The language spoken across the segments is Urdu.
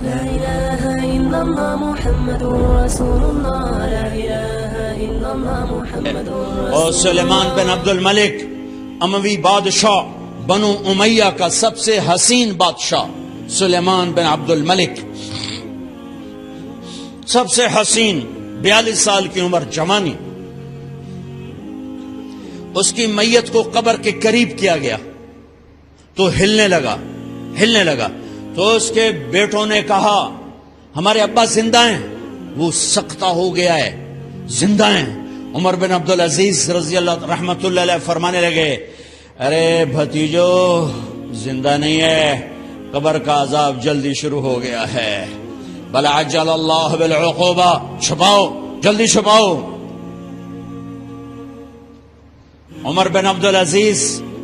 لا إله إلا الله محمد رسول الله لا إله إلا الله محمد رسول اور سلیمان بن عبد الملک اموی بادشاہ بنو امیہ کا سب سے حسین بادشاہ سلیمان بن عبد الملک، سب سے حسین، 42 سال کی عمر، جوانی. اس کی میت کو قبر کے قریب کیا گیا تو ہلنے لگا تو اس کے بیٹوں نے کہا ہمارے ابا زندہ ہیں. وہ سکتہ ہو گیا ہے، زندہ ہیں. عمر بن عبدالعزیز رضی اللہ رحمت اللہ علیہ فرمانے لگے ارے بھتیجو زندہ نہیں ہے، قبر کا عذاب جلدی شروع ہو گیا ہے. بل عجل اللہ بالعقوبہ، چھپاؤ، جلدی چھپاؤ. عمر بن عبدالعزیز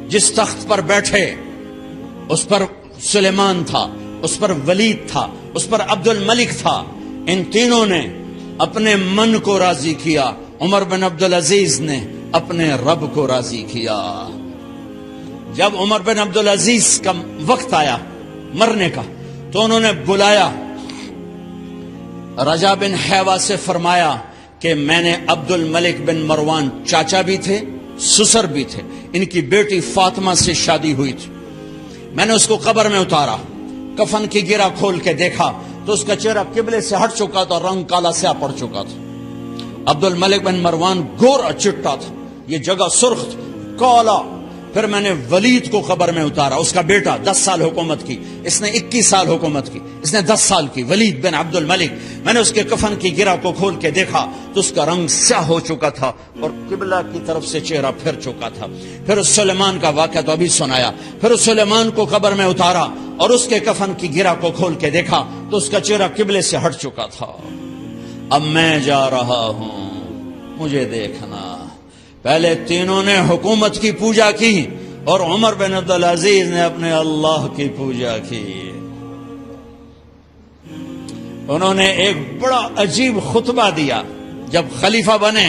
جس تخت پر بیٹھے اس پر سلیمان تھا، اس پر ولید تھا، اس پر عبد الملک تھا. ان تینوں نے اپنے من کو راضی کیا، عمر بن عبدالعزیز نے اپنے رب کو راضی کیا. جب عمر بن عبدالعزیز کا وقت آیا مرنے کا تو انہوں نے بلایا رجا بن حیوہ سے، فرمایا کہ میں نے عبد الملک بن مروان چاچا بھی تھے، سسر بھی تھے، ان کی بیٹی فاطمہ سے شادی ہوئی تھی. میں نے اس کو قبر میں اتارا، کفن کی گرہ کھول کے دیکھا تو اس کا چہرہ قبلے سے ہٹ چکا تھا، رنگ کالا سیاہ پڑ چکا تھا. عبد الملک بن مروان گورا چٹا تھا، یہ جگہ سرخ تھی، کالا. پھر میں نے ولید کو قبر میں اتارا، اس کا بیٹا 10 سال حکومت کی، اس نے 21 سال حکومت کی، اس نے 10 سال کی، ولید بن عبد الملک. میں نے اس کے کفن کی گرہ کو کھول کے دیکھا تو اس کا رنگ سیاہ ہو چکا تھا اور قبلہ کی طرف سے چہرہ پھر چکا تھا. پھر اس سلیمان کا واقعہ تو ابھی سنایا. پھر اس سلیمان کو قبر میں اتارا اور اس کے کفن کی گرہ کو کھول کے دیکھا تو اس کا چہرہ قبلے سے ہٹ چکا تھا. اب میں جا رہا ہوں، مجھے دیکھنا. پہلے تینوں نے حکومت کی پوجا کی اور عمر بن عبدالعزیز نے اپنے اللہ کی پوجا کی. انہوں نے ایک بڑا عجیب خطبہ دیا جب خلیفہ بنے.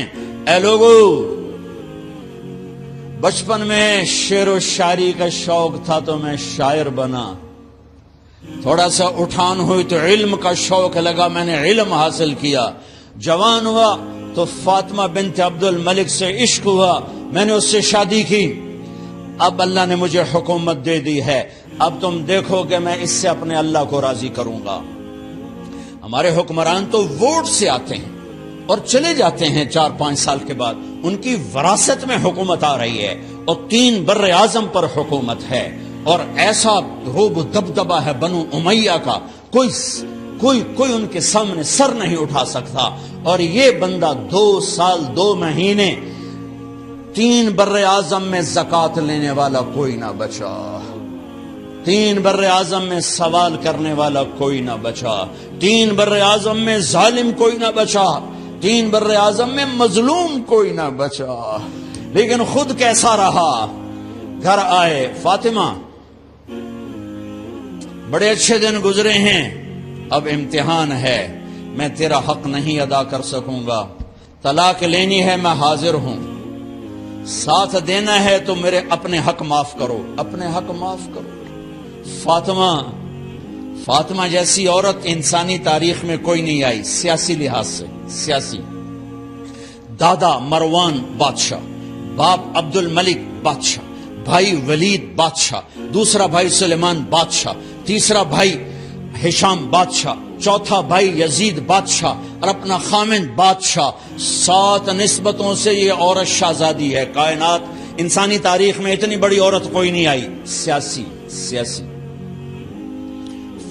اے لوگو، بچپن میں شعر و شاعری کا شوق تھا تو میں شاعر بنا. تھوڑا سا اٹھان ہوئی تو علم کا شوق لگا، میں نے علم حاصل کیا. جوان ہوا تو فاطمہ بنت عبد الملک سے عشق ہوا، میں نے اس سے شادی کی. اب اللہ نے مجھے حکومت دے دی ہے، اب تم دیکھو کہ میں اس سے اپنے اللہ کو راضی کروں گا. ہمارے حکمران تو ووٹ سے آتے ہیں اور چلے جاتے ہیں 4-5 سال کے بعد، ان کی وراثت میں حکومت آ رہی ہے اور 3 بر اعظم پر حکومت ہے اور ایسا روب و دبدبہ ہے بنو امیہ کا، کوئی ان کے سامنے سر نہیں اٹھا سکتا. اور یہ بندہ 2 سال 2 مہینے 3 بر اعظم میں زکوٰۃ لینے والا کوئی نہ بچا، 3 بر اعظم میں سوال کرنے والا کوئی نہ بچا، 3 بر اعظم میں ظالم کوئی نہ بچا، 3 بر اعظم میں مظلوم کوئی نہ بچا. لیکن خود کیسا رہا؟ گھر آئے، فاطمہ بڑے اچھے دن گزرے ہیں، اب امتحان ہے، میں تیرا حق نہیں ادا کر سکوں گا. طلاق لینی ہے، میں حاضر ہوں. ساتھ دینا ہے تو میرے اپنے حق معاف کرو، اپنے حق معاف کرو. فاطمہ جیسی عورت انسانی تاریخ میں کوئی نہیں آئی، سیاسی لحاظ سے. سیاسی، دادا مروان بادشاہ، باپ عبد الملک بادشاہ، بھائی ولید بادشاہ، دوسرا بھائی سلیمان بادشاہ، تیسرا بھائی ہشام بادشاہ، چوتھا بھائی یزید بادشاہ اور اپنا خامند بادشاہ. 7 نسبتوں سے یہ عورت شہزادی ہے. کائنات انسانی تاریخ میں اتنی بڑی عورت کوئی نہیں آئی. سیاسی.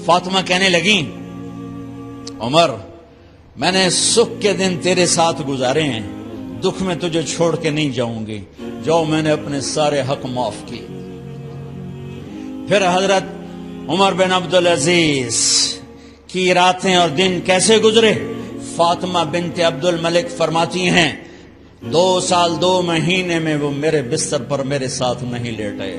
فاطمہ کہنے لگیں عمر، میں نے سکھ کے دن تیرے ساتھ گزارے ہیں، دکھ میں تجھے چھوڑ کے نہیں جاؤں گی. جو میں نے اپنے سارے حق معاف کیے. پھر حضرت عمر بن عبدالعزیز کی راتیں اور دن کیسے گزرے؟ فاطمہ بنت عبد الملک فرماتی ہیں 2 سال 2 مہینے میں وہ میرے بستر پر میرے ساتھ نہیں لیٹے.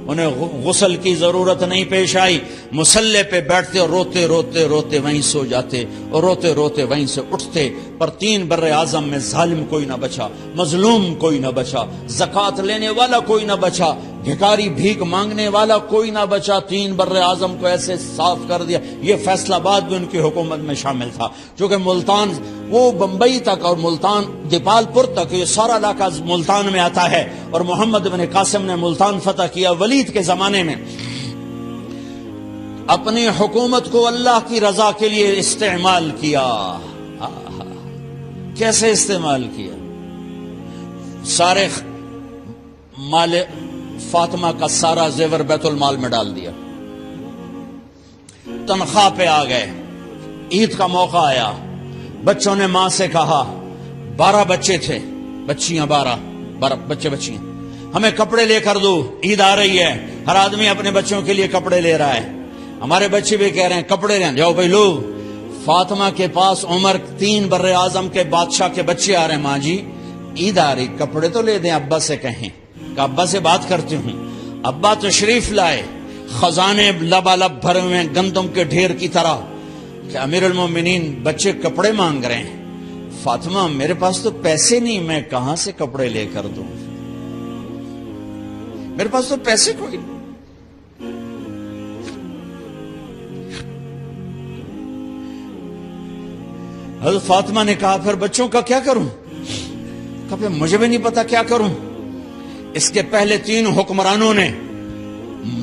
انہیں غسل کی ضرورت نہیں پیش آئی. مصلے پہ بیٹھتے اور روتے روتے وہیں سو جاتے اور روتے روتے وہیں سے اٹھتے. پر 3 بر اعظم میں ظالم کوئی نہ بچا، مظلوم کوئی نہ بچا، زکوٰۃ لینے والا کوئی نہ بچا، بھکاری بھیک مانگنے والا کوئی نہ بچا۔ 3 بر اعظم کو ایسے صاف کر دیا۔ یہ فیصل آباد بھی ان کی حکومت میں شامل تھا، چونکہ ملتان وہ بمبئی تک اور ملتان دیپال پور تک یہ سارا علاقہ ملتان میں آتا ہے، اور محمد بن قاسم نے ملتان فتح کیا ولید کے زمانے میں۔ اپنی حکومت کو اللہ کی رضا کے لیے استعمال کیا۔ کیسے استعمال کیا؟ سارے مال فاطمہ کا سارا زیور بیت المال میں ڈال دیا، تنخواہ پہ آ گئے۔ عید کا موقع آیا، بچوں نے ماں سے کہا، 12 بچے تھے، بچیاں 12 بچے بچیاں، ہمیں کپڑے لے کر دو، عید آ رہی ہے، ہر آدمی اپنے بچوں کے لیے کپڑے لے رہا ہے، ہمارے بچے بھی کہہ رہے ہیں کپڑے لیں، جاؤ بھائی لو۔ فاطمہ کے پاس عمر 3 بر اعظم کے بادشاہ کے بچے آ رہے ہیں، ماں جی عید آ رہی، کپڑے تو لے دیں، ابا سے کہیں کہ ابا سے بات کرتی ہوں۔ ابا تشریف لائے، خزانے لبالب بھرے ہوئے ہیں گندم کے ڈھیر کی طرح، کہ امیر المومنین بچے کپڑے مانگ رہے ہیں۔ فاطمہ میرے پاس تو پیسے نہیں، میں کہاں سے کپڑے لے کر دوں، میرے پاس تو پیسے کوئی نہیں۔ حضرت فاطمہ نے کہا پھر بچوں کا کیا کروں؟ کہا پھر مجھے بھی نہیں پتا کیا کروں۔ اس کے پہلے 3 حکمرانوں نے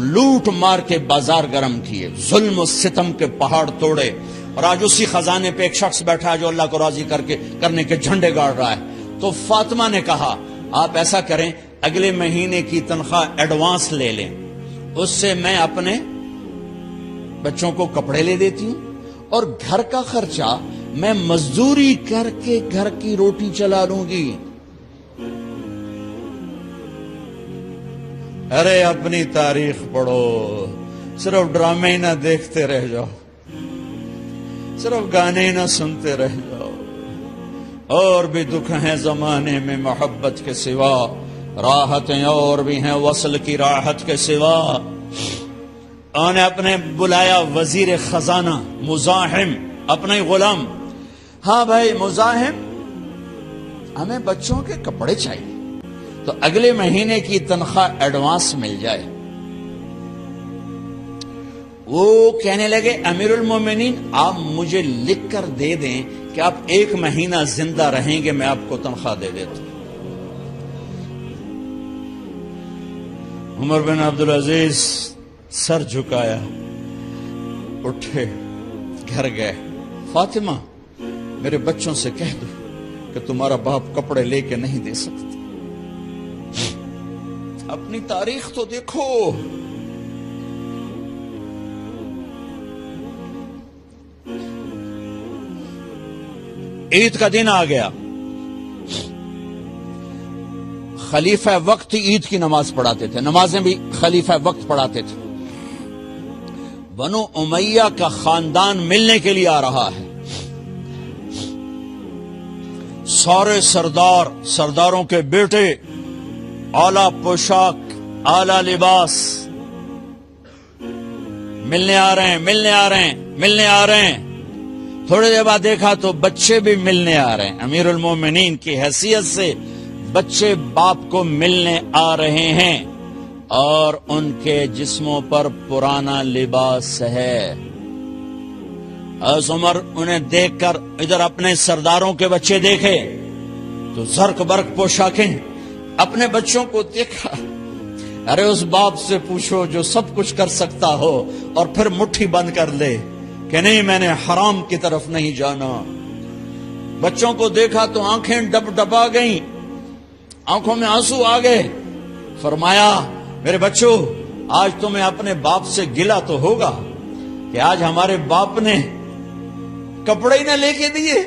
لوٹ مار کے بازار گرم کیے، ظلم و ستم کے پہاڑ توڑے، اور آج اسی خزانے پہ ایک شخص بیٹھا ہے جو اللہ کو راضی کرنے کے جھنڈے گاڑ رہا ہے۔ تو فاطمہ نے کہا آپ ایسا کریں، اگلے مہینے کی تنخواہ ایڈوانس لے لیں، اس سے میں اپنے بچوں کو کپڑے لے دیتی ہوں، اور گھر کا خرچہ میں مزدوری کر کے گھر کی روٹی چلا لوں گی۔ ارے اپنی تاریخ پڑھو، صرف ڈرامے ہی نہ دیکھتے رہ جاؤ، صرف گانے ہی نہ سنتے رہ جاؤ۔ اور بھی دکھ ہیں زمانے میں محبت کے سوا، راحتیں اور بھی ہیں وصل کی راحت کے سوا۔ انہوں نے اپنے بلایا وزیر خزانہ مزاحم، اپنا ہی غلام، ہاں بھائی مزاحم ہمیں بچوں کے کپڑے چاہیے، تو اگلے مہینے کی تنخواہ ایڈوانس مل جائے۔ وہ کہنے لگے امیر المومنین آپ مجھے لکھ کر دے دیں کہ آپ 1 مہینہ زندہ رہیں گے، میں آپ کو تنخواہ دے دیتا ہوں۔ عمر بن عبدالعزیز سر جھکایا، اٹھے، گھر گئے، فاطمہ میرے بچوں سے کہہ دو کہ تمہارا باپ کپڑے لے کے نہیں دے سکتا۔ اپنی تاریخ تو دیکھو، عید کا دن آ گیا، خلیفہ وقت عید کی نماز پڑھاتے تھے، نمازیں بھی خلیفہ وقت پڑھاتے تھے۔ بنو امیہ کا خاندان ملنے کے لیے آ رہا ہے، سارے سرداروں کے بیٹے اعلی پوشاک، اعلی لباس، ملنے آ رہے ہیں۔ تھوڑے دیر بعد دیکھا تو بچے بھی ملنے آ رہے ہیں، امیر المومنین کی حیثیت سے بچے باپ کو ملنے آ رہے ہیں، اور ان کے جسموں پر پرانا لباس ہے۔ حضرت عمر انہیں دیکھ کر ادھر اپنے سرداروں کے بچے دیکھے تو زرق برق پوشاکیں، اپنے بچوں کو دیکھا۔ ارے اس باپ سے پوچھو جو سب کچھ کر سکتا ہو اور پھر مٹھی بند کر لے کہ نہیں میں نے حرام کی طرف نہیں جانا۔ بچوں کو دیکھا تو آنکھیں ڈبا گئیں، آنکھوں میں آنسو آ گئے۔ فرمایا میرے بچوں آج تمہیں اپنے باپ سے گلہ تو ہوگا کہ آج ہمارے باپ نے کپڑے ہی نہ لے کے دیے۔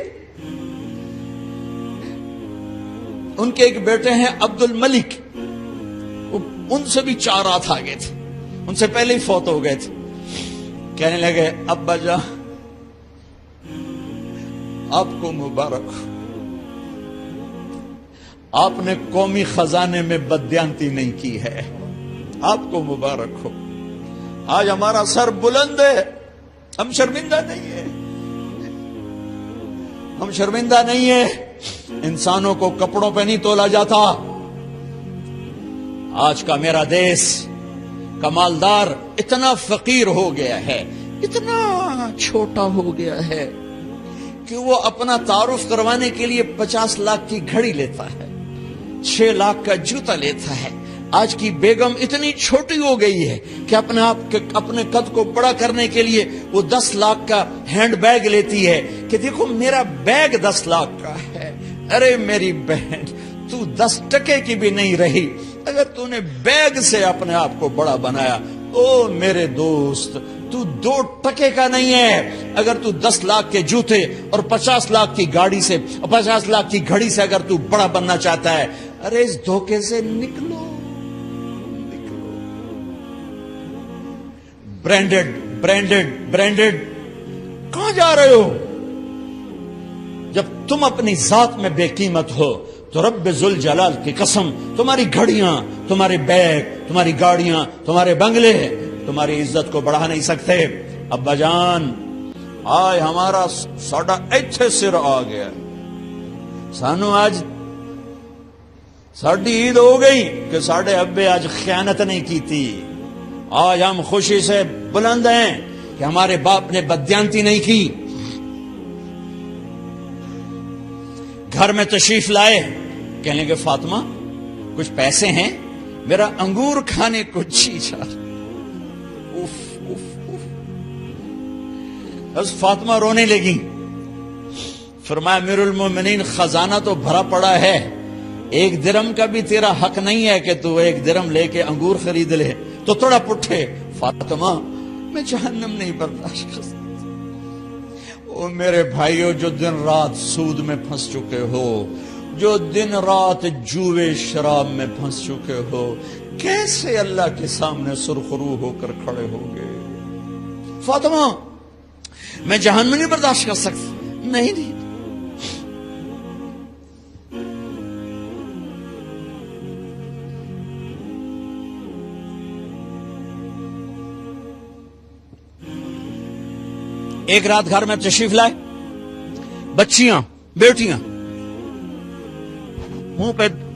ان کے ایک بیٹے ہیں عبد الملک، ان سے بھی 4 رات آگے تھے، ان سے پہلے ہی فوت ہو گئے تھے۔ کہنے لگے ابا جان آپ کو مبارک ہو، آپ نے قومی خزانے میں بددیانتی نہیں کی ہے، آپ کو مبارک ہو۔ آج ہمارا سر بلند ہے، ہم شرمندہ نہیں ہے، ہم شرمندہ نہیں ہیں، انسانوں کو کپڑوں پہ نہیں تولا جاتا۔ آج کا میرا دیس کا مالدار اتنا فقیر ہو گیا ہے، اتنا چھوٹا ہو گیا ہے کہ وہ اپنا تعارف کروانے کے لیے 50 لاکھ کی گھڑی لیتا ہے، 6 لاکھ کا جوتا لیتا ہے۔ آج کی بیگم اتنی چھوٹی ہو گئی ہے کہ اپنے قد کو بڑا کرنے کے لیے وہ 10 لاکھ کا ہینڈ بیگ لیتی ہے کہ دیکھو میرا بیگ 10 لاکھ کا ہے۔ ارے میری بہن، تو 10 ٹکے کی بھی نہیں رہی اگر تو نے بیگ سے اپنے آپ کو بڑا بنایا۔ او میرے دوست، تو 2 ٹکے کا نہیں ہے اگر تو 10 لاکھ کے جوتے اور 50 لاکھ کی گاڑی سے، 50 لاکھ کی گھڑی سے اگر تو بڑا بننا چاہتا ہے۔ ارے اس دھوکے سے نکلو۔ برینڈڈ کہاں جا رہے ہو؟ جب تم اپنی ذات میں بے قیمت ہو تو رب ذوالجلال کی قسم تمہاری گھڑیاں، تمہارے بیگ، تمہاری گاڑیاں، تمہارے بنگلے تمہاری عزت کو بڑھا نہیں سکتے۔ ابا جان، آج ہمارا ساڈا ایتھے سر آ گیا، سانو آج ساڈی عید ہو گئی کہ ساڈے ابے آج خیانت نہیں کی تھی۔ آج ہم خوشی سے بلند ہیں کہ ہمارے باپ نے بددیانتی نہیں کی۔ گھر میں تشریف لائے، کہنے کہ فاطمہ کچھ پیسے ہیں، میرا انگور کھانے کو جی چاہ۔ بس فاطمہ رونے لگی۔ فرمایا امیر المومنین، خزانہ تو بھرا پڑا ہے، 1 درہم کا بھی تیرا حق نہیں ہے کہ تو 1 درہم لے کے انگور خرید لے۔ تو تھوڑا پٹھے، فاطمہ میں جہنم نہیں برداشت کر سکتا۔ او میرے بھائیو، جو دن رات سود میں پھنس چکے ہو، جو دن رات جوے شراب میں پھنس چکے ہو، کیسے اللہ کے سامنے سرخرو ہو کر کھڑے ہوگے؟ فاطمہ میں جہنم نہیں برداشت کر سکتا۔ نہیں، ایک رات گھر میں تشریف لائے، بچیاں، بیٹیاں،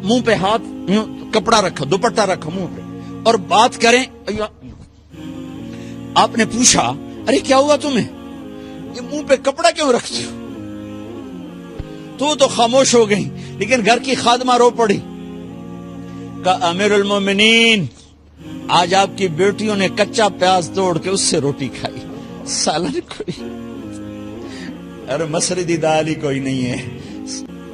منہ پہ ہاتھ، کپڑا رکھا، دوپٹہ رکھا منہ پہ، اور بات کریں۔ آپ نے پوچھا ارے کیا ہوا تمہیں، یہ منہ پہ کپڑا کیوں رکھتی ہو؟ تو خاموش ہو گئی، لیکن گھر کی خادمہ رو پڑی۔ کہا امیر المومنین، آج آپ کی بیٹیوں نے کچا پیاز توڑ کے اس سے روٹی کھائی، سالن کوئی، ارے مسری دی دال ہی کوئی نہیں ہے،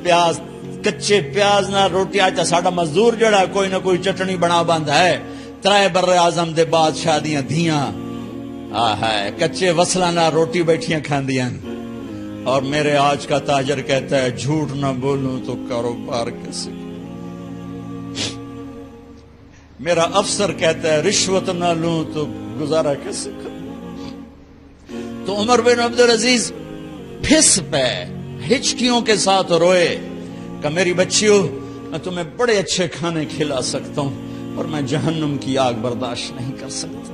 پیاز، کچے پیاز نہ روٹی۔ آج ساڈا مزدور جڑا کوئی نہ کوئی چٹنی بنا باندا ہے، 3 بر اعظم دے بادشاہ دیاں دھیاں کچے وصلہ نہ روٹی بیٹھیاں کھاندیاں۔ اور میرے آج کا تاجر کہتا ہے جھوٹ نہ بولوں تو کاروبار کیسے، میرا افسر کہتا ہے رشوت نہ لوں تو گزارا کیسے کروں۔ تو عمر بن عبدالعزیز پھس پہ ہچکیوں کے ساتھ روئے کہ میری بچیوں، میں تمہیں بڑے اچھے کھانے کھلا سکتا ہوں اور میں جہنم کی آگ برداشت نہیں کر سکتا۔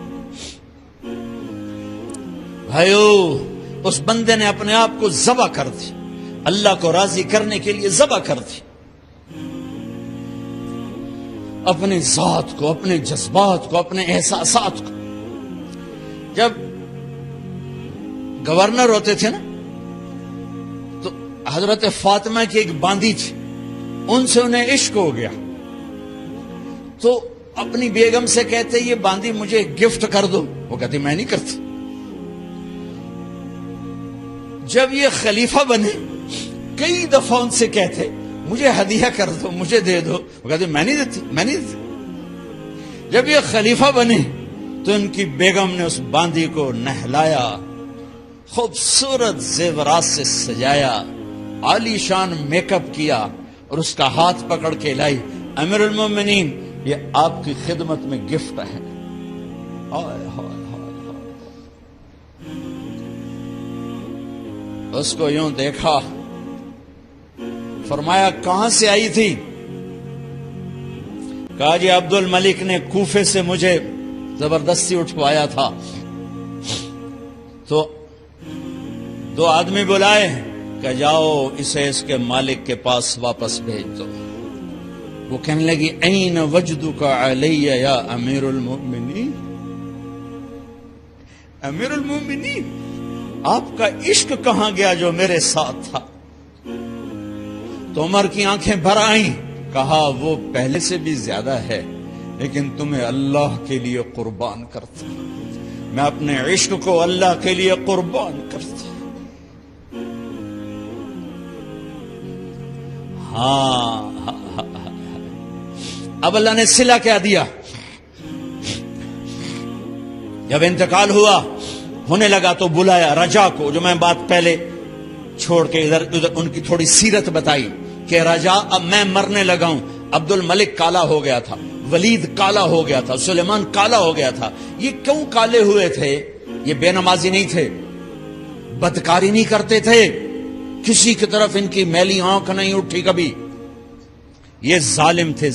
بھائیو، اس بندے نے اپنے آپ کو ذبح کر دی، اللہ کو راضی کرنے کے لیے ذبح کر دی، اپنی ذات کو، اپنے جذبات کو، اپنے احساسات کو۔ جب گورنر ہوتے تھے نا تو حضرت فاطمہ کی ایک باندی تھی، ان سے انہیں عشق ہو گیا، تو اپنی بیگم سے کہتے یہ باندی مجھے گفٹ کر دو، وہ کہتی میں نہیں کرتی۔ جب یہ خلیفہ بنے کئی دفعہ ان سے کہتے مجھے ہدیہ کر دو، مجھے دے دو، وہ کہتے میں نہیں دیتی۔ جب یہ خلیفہ بنے تو ان کی بیگم نے اس باندی کو نہلایا، خوبصورت زیورات سے سجایا، عالی شان میک اپ کیا اور اس کا ہاتھ پکڑ کے لائی، امیر المومنین یہ آپ کی خدمت میں گفٹ ہے۔ اس کو یوں دیکھا، فرمایا کہاں سے آئی تھی؟ کہا جی عبد الملک نے کوفے سے مجھے زبردستی اٹھوایا تھا۔ تو 2 آدمی بلائے، کہ جاؤ اسے اس کے مالک کے پاس واپس بھیج دو. وہ کہنے لگی این وجدک علی یا امیر المؤمنین. امیر المؤمنین آپ کا عشق کہاں گیا جو میرے ساتھ تھا؟ تو عمر کی آنکھیں بھر آئیں. کہا وہ پہلے سے بھی زیادہ ہے لیکن تمہیں اللہ کے لیے قربان کرتا. میں اپنے عشق کو اللہ کے لیے قربان کرتا. ہاں اب اللہ نے صلہ کیا دیا. جب انتقال ہوا ہونے لگا تو بلایا رجا کو, جو میں بات پہلے چھوڑ کے ادھر ان کی تھوڑی سیرت بتائی کہ رجا اب میں مرنے لگا ہوں. عبد الملک کالا ہو گیا تھا, ولید کالا ہو گیا تھا, سلیمان کالا ہو گیا تھا. یہ کیوں کالے ہوئے تھے؟ یہ بے نمازی نہیں تھے, بدکاری نہیں کرتے تھے, کسی کی طرف ان کی میلی آنکھ نہیں اٹھی کبھی. یہ ظالم تھے,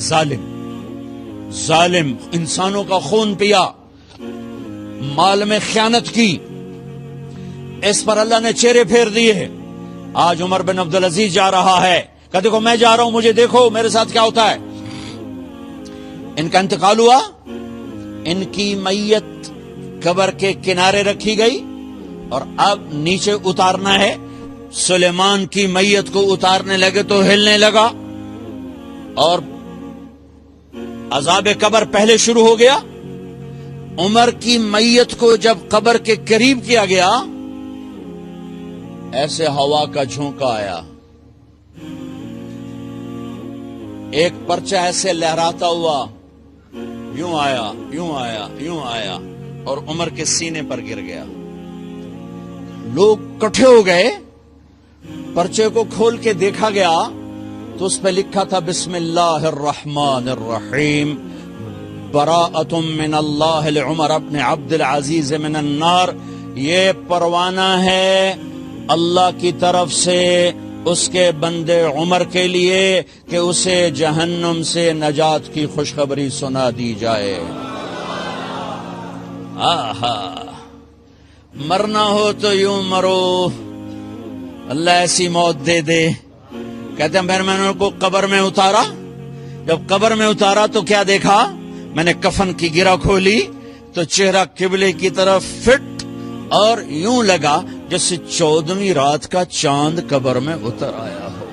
ظالم انسانوں کا خون پیا, مال میں خیانت کی. اس پر اللہ نے چہرے پھیر دیے. آج عمر بن عبدالعزیز جا رہا ہے کہ دیکھو میں جا رہا ہوں, مجھے دیکھو میرے ساتھ کیا ہوتا ہے. ان کا انتقال ہوا, ان کی میت قبر کے کنارے رکھی گئی اور اب نیچے اتارنا ہے. سلیمان کی میت کو اتارنے لگے تو ہلنے لگا اور عذاب قبر پہلے شروع ہو گیا. عمر کی میت کو جب قبر کے قریب کیا گیا ایسے ہوا کا جھونکا آیا, ایک پرچہ ایسے لہراتا ہوا یوں آیا, یوں آیا, یوں آیا اور عمر کے سینے پر گر گیا. لوگ کٹھے ہو گئے, پرچے کو کھول کے دیکھا گیا تو اس پہ لکھا تھا بسم اللہ الرحمن الرحیم براءۃ من اللہ لعمر ابن عبد العزیز من النار. یہ پروانہ ہے اللہ کی طرف سے اس کے بندے عمر کے لیے کہ اسے جہنم سے نجات کی خوشخبری سنا دی جائے. آہا, مرنا ہو تو یوں مرو, اللہ ایسی موت دے دے. کہتے ہیں میں نے ان کو قبر میں اتارا, جب قبر میں اتارا تو کیا دیکھا, میں نے کفن کی گرہ کھولی تو چہرہ قبلے کی طرف فٹ اور یوں لگا جیسے 14ویں رات کا چاند قبر میں اتر آیا ہو.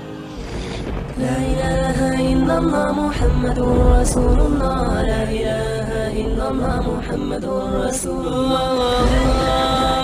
لا الہ الا اللہ محمد رسول اللہ, لا الہ الا اللہ محمد رسول اللہ.